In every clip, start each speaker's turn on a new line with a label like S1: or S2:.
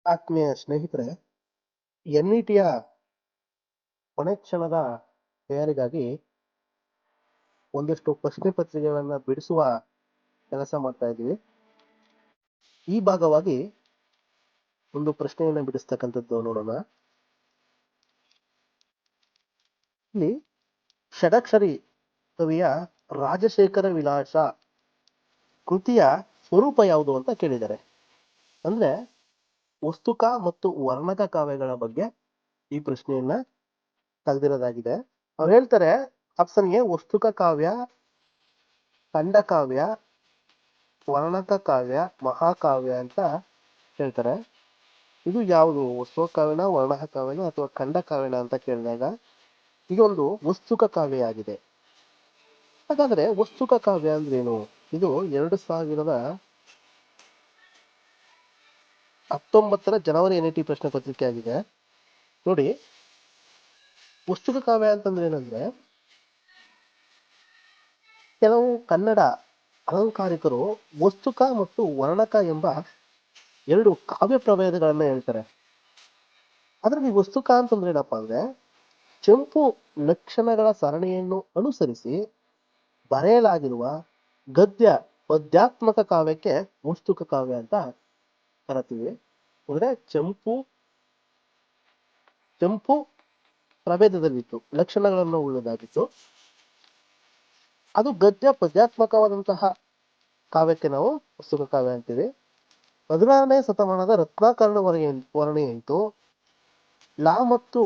S1: ಆತ್ಮೀಯ ಸ್ನೇಹಿತರೆ, ಎನ್ಇಟಿಯ ಕೊನೆ ಕ್ಷಣದ ತಯಾರಿಗಾಗಿ ಒಂದಷ್ಟು ಪ್ರಶ್ನೆ ಪತ್ರಿಕೆಗಳನ್ನ ಬಿಡಿಸುವ ಕೆಲಸ ಮಾಡ್ತಾ ಇದ್ದೀವಿ. ಈ ಭಾಗವಾಗಿ ಒಂದು ಪ್ರಶ್ನೆಯನ್ನ ಬಿಡಿಸ್ತಕ್ಕಂಥದ್ದು ನೋಡೋಣ. ಇಲ್ಲಿ ಷಡಕ್ಷರಿ ಕವಿಯ ರಾಜಶೇಖರ ವಿಲಾಸ ಕೃತಿಯ ಸ್ವರೂಪ ಯಾವುದು ಅಂತ ಕೇಳಿದ್ದಾರೆ. ಅಂದ್ರೆ ವಸ್ತುಕ ಮತ್ತು ವರ್ಣಕ ಕಾವ್ಯಗಳ ಬಗ್ಗೆ ಈ ಪ್ರಶ್ನೆಯನ್ನ ತೆಗೆದಿರೋದಾಗಿದೆ. ಅವ್ರು ಹೇಳ್ತಾರೆ ಆಪ್ಷನ್ ಎ ವಸ್ತುಕ ಕಾವ್ಯ, ಖಂಡಕಾವ್ಯ, ವರ್ಣಕ ಕಾವ್ಯ, ಮಹಾಕಾವ್ಯ ಅಂತ ಹೇಳ್ತಾರೆ. ಇದು ಯಾವುದು ವಸ್ತುಕ ಕಾವ್ಯನ, ವರ್ಣಕ ಕಾವ್ಯನ ಅಥವಾ ಖಂಡಕಾವ್ಯನ ಅಂತ ಕೇಳಿದಾಗ ಇದೊಂದು ವಸ್ತುಕ ಕಾವ್ಯ ಆಗಿದೆ. ಹಾಗಾದ್ರೆ ವಸ್ತುಕ ಕಾವ್ಯ ಅಂದ್ರೇನು? ಇದು 2019 ಜನವರಿ ಎನ್ಇಟಿ ಪ್ರಶ್ನೆ ಪತ್ರಿಕೆ ಆಗಿದೆ. ನೋಡಿ, ವಸ್ತುಕ ಕಾವ್ಯ ಅಂತಂದ್ರೆ ಏನಂದ್ರೆ ಕೆಲವು ಕನ್ನಡ ಅಲಂಕಾರಿಕರು ವಸ್ತುಕ ಮತ್ತು ವರ್ಣಕ ಎಂಬ ಎರಡು ಕಾವ್ಯ ಪ್ರಭೇದಗಳನ್ನ ಹೇಳ್ತಾರೆ. ಅದರಲ್ಲಿ ವಸ್ತುಕ ಅಂತಂದ್ರೆ ಏನಪ್ಪಾ ಅಂದ್ರೆ ಚಂಪು ಲಕ್ಷಣಗಳ ಸರಣಿಯನ್ನು ಅನುಸರಿಸಿ ಬರೆಯಲಾಗಿರುವ ಗದ್ಯ ಪದ್ಯಾತ್ಮಕ ಕಾವ್ಯಕ್ಕೆ ವಸ್ತುಕ ಕಾವ್ಯ ಅಂತ ಕರಿತೀವಿ. ಅಂದ್ರೆ ಚಂಪು ಪ್ರಭೇದದಲ್ಲಿತ್ತು, ಲಕ್ಷಣಗಳನ್ನು ಉಳ್ಳದಾಗಿತ್ತು. ಅದು ಗದ್ಯ ಪದ್ಯಾತ್ಮಕವಾದಂತಹ ಕಾವ್ಯಕ್ಕೆ ನಾವು ವಸ್ತುಕ ಕಾವ್ಯ ಅಂತೀವಿ. 16ನೇ ಶತಮಾನದ ರತ್ನಾಕರಣ ವರ್ಣೆಯಂತೂ ಲಾ ಮತ್ತು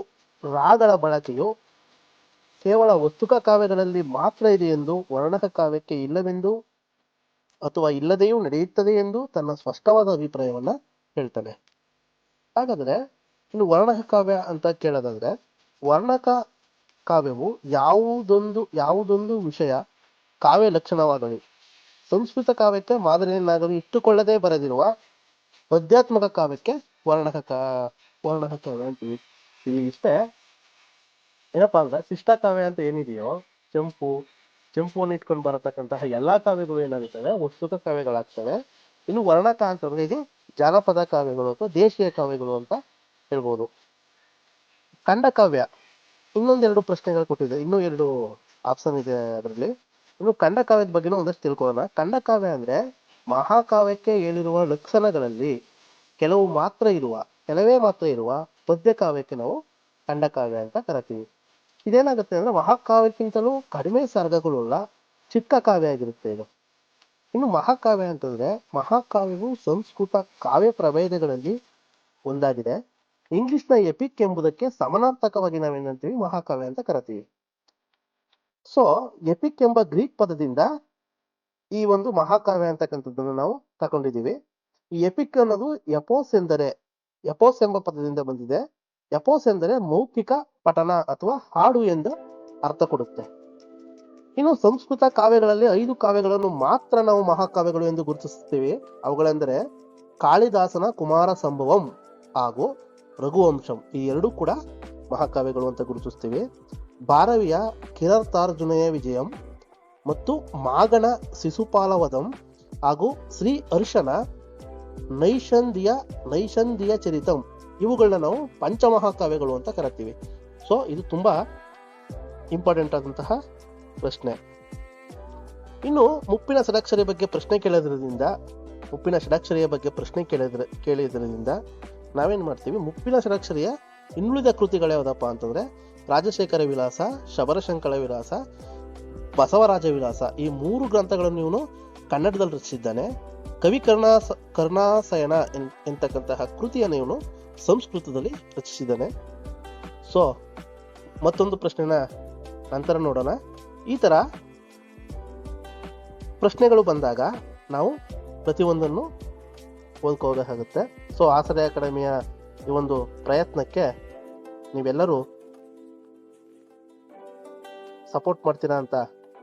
S1: ರಾಗಳ ಬಳಕೆಯು ಕೇವಲ ವಸ್ತುಕ ಕಾವ್ಯಗಳಲ್ಲಿ ಮಾತ್ರ ಇದೆ ಎಂದು, ವರ್ಣಕ ಕಾವ್ಯಕ್ಕೆ ಇಲ್ಲವೆಂದು ಅಥವಾ ಇಲ್ಲದೆಯೂ ನಡೆಯುತ್ತದೆ ಎಂದು ತನ್ನ ಸ್ಪಷ್ಟವಾದ ಅಭಿಪ್ರಾಯವನ್ನ ಹೇಳ್ತಾನೆ. ಹಾಗಾದ್ರೆ ಇನ್ನು ವರ್ಣಕ ಕಾವ್ಯ ಅಂತ ಕೇಳೋದಾದ್ರೆ, ವರ್ಣಕ ಕಾವ್ಯವು ಯಾವುದೊಂದು ವಿಷಯ ಕಾವ್ಯ ಲಕ್ಷಣವಾಗಲಿ ಸಂಸ್ಕೃತ ಕಾವ್ಯಕ್ಕೆ ಮಾದರಿಯನ್ನಾಗಲಿ ಇಟ್ಟುಕೊಳ್ಳದೆ ಬರೆದಿರುವ ಪದ್ಯಾತ್ಮಕ ಕಾವ್ಯಕ್ಕೆ ವರ್ಣಕ ಕಾವ್ಯ ಅಂತೀವಿ. ಇಲ್ಲಿ ಇಷ್ಟೇ ಏನಪ್ಪಾ ಅಂದ್ರೆ ಶಿಷ್ಟ ಕಾವ್ಯ ಅಂತ ಏನಿದೆಯೋ, ಚಂಪುವನ್ನು ಇಟ್ಕೊಂಡು ಬರತಕ್ಕಂತಹ ಎಲ್ಲಾ ಕಾವ್ಯಗಳು ಏನಾಗುತ್ತವೆ ವಸ್ತುಕ ಕಾವ್ಯಗಳಾಗ್ತವೆ. ಇನ್ನು ವರ್ಣಕ ಅಂತಂದ್ರೆ ಇದು ಜಾನಪದ ಕಾವ್ಯಗಳು ಅಥವಾ ದೇಶೀಯ ಕಾವ್ಯಗಳು ಅಂತ ಹೇಳ್ಬೋದು. ಖಂಡಕಾವ್ಯ ಇನ್ನೊಂದೆರಡು ಪ್ರಶ್ನೆಗಳು ಕೊಟ್ಟಿದೆ, ಇನ್ನೂ 2 ಆಪ್ಷನ್ ಇದೆ ಅದರಲ್ಲಿ. ಇನ್ನು ಖಂಡಕಾವ್ಯದ ಬಗ್ಗೆನೂ ಒಂದಷ್ಟು ತಿಳ್ಕೊಳ್ಳೋಣ. ಖಂಡಕಾವ್ಯ ಅಂದ್ರೆ ಮಹಾಕಾವ್ಯಕ್ಕೆ ಹೇಳಿರುವ ಲಕ್ಷಣಗಳಲ್ಲಿ ಕೆಲವೇ ಮಾತ್ರ ಇರುವ ಪದ್ಯ ಕಾವ್ಯಕ್ಕೆ ನಾವು ಖಂಡಕಾವ್ಯ ಅಂತ ಕರಿತೀವಿ. ಇದೇನಾಗುತ್ತೆ ಅಂದ್ರೆ ಮಹಾಕಾವ್ಯಕ್ಕಿಂತಲೂ ಕಡಿಮೆ ಸರ್ಗಗಳುಳ್ಳ ಚಿಕ್ಕ ಕಾವ್ಯ ಆಗಿರುತ್ತೆ ಇದು. ಇನ್ನು ಮಹಾಕಾವ್ಯ ಅಂತಂದ್ರೆ ಮಹಾಕಾವ್ಯವು ಸಂಸ್ಕೃತ ಕಾವ್ಯ ಪ್ರಭೇದಗಳಲ್ಲಿ ಒಂದಾಗಿದೆ. ಇಂಗ್ಲಿಷ್ನ ಎಪಿಕ್ ಎಂಬುದಕ್ಕೆ ಸಮಾನಾರ್ಥಕವಾಗಿ ನಾವೇನಂತೀವಿ ಮಹಾಕಾವ್ಯ ಅಂತ ಕರಿತೀವಿ. ಸೊ ಎಪಿಕ್ ಎಂಬ ಗ್ರೀಕ್ ಪದದಿಂದ ಈ ಒಂದು ಮಹಾಕಾವ್ಯ ಅಂತಕ್ಕಂಥದ್ದನ್ನು ನಾವು ತಗೊಂಡಿದ್ದೀವಿ. ಈ ಎಪಿಕ್ ಅನ್ನೋದು ಎಪೋಸ್ ಎಂಬ ಪದದಿಂದ ಬಂದಿದೆ. ಎಪೋಸ್ ಎಂದರೆ ಮೌಖಿಕ ಪಠನ ಅಥವಾ ಹಾಡು ಎಂದು ಅರ್ಥ ಕೊಡುತ್ತೆ. ಇನ್ನು ಸಂಸ್ಕೃತ ಕಾವ್ಯಗಳಲ್ಲಿ 5 ಕಾವ್ಯಗಳನ್ನು ಮಾತ್ರ ನಾವು ಮಹಾಕಾವ್ಯಗಳು ಎಂದು ಗುರುತಿಸುತ್ತೇವೆ. ಅವುಗಳೆಂದರೆ ಕಾಳಿದಾಸನ ಕುಮಾರ ಸಂಭವಂ ಹಾಗೂ ರಘುವಂಶಂ. ಈ 2 ಕೂಡ ಮಹಾಕಾವ್ಯಗಳು ಅಂತ ಗುರುತಿಸ್ತೀವಿ. ಭಾರವಿಯ ಕಿರಾತಾರ್ಜುನಯ ವಿಜಯಂ ಮತ್ತು ಮಾಗಣ ಶಿಶುಪಾಲವಧಂ ಹಾಗೂ ಶ್ರೀ ಹರ್ಷನ ನೈಷಂದಿಯ ಚರಿತಂ ಇವುಗಳನ್ನ ನಾವು ಪಂಚಮಹಾಕಾವ್ಯಗಳು ಅಂತ ಕರಿತೀವಿ. ಸೊ ಇದು ತುಂಬಾ ಇಂಪಾರ್ಟೆಂಟ್ ಆದಂತಹ ಪ್ರಶ್ನೆ. ಇನ್ನು ಮುಪ್ಪಿನ ಷಡಕ್ಷರಿಯ ಬಗ್ಗೆ ಪ್ರಶ್ನೆ ಕೇಳಿದ್ರಿಂದ ನಾವೇನ್ ಮಾಡ್ತೀವಿ, ಮುಪ್ಪಿನ ಷಡಕ್ಷರಿಯ ಇನ್ನುಳಿದ ಕೃತಿಗಳು ಯಾವ್ದಪ್ಪ ಅಂತಂದ್ರೆ ರಾಜಶೇಖರ ವಿಲಾಸ, ಶಬರಶಂಕರ ವಿಲಾಸ, ಬಸವರಾಜ ವಿಲಾಸ ಈ 3 ಗ್ರಂಥಗಳನ್ನು ಇವನು ಕನ್ನಡದಲ್ಲಿ ರಚಿಸಿದ್ದಾನೆ. ಕವಿ ಕರ್ಣಾಸಯನ ಎಂತಕ್ಕಂತಹ ಕೃತಿಯನ್ನು ಇವನು ಸಂಸ್ಕೃತದಲ್ಲಿ ರಚಿಸಿದ್ದಾನೆ. ಸೊ ಮತ್ತೊಂದು ಪ್ರಶ್ನೆನ ನಂತರ ನೋಡೋಣ. ಈ ತರ ಪ್ರಶ್ನೆಗಳು ಬಂದಾಗ ನಾವು ಪ್ರತಿಯೊಂದನ್ನು ಓದ್ಕೋಬೇಕಾಗುತ್ತೆ. ಸೊ ಆಸರೆ ಅಕಾಡೆಮಿಯ ಈ ಒಂದು ಪ್ರಯತ್ನಕ್ಕೆ ನೀವೆಲ್ಲರೂ ಸಪೋರ್ಟ್ ಮಾಡ್ತೀರಾ ಅಂತ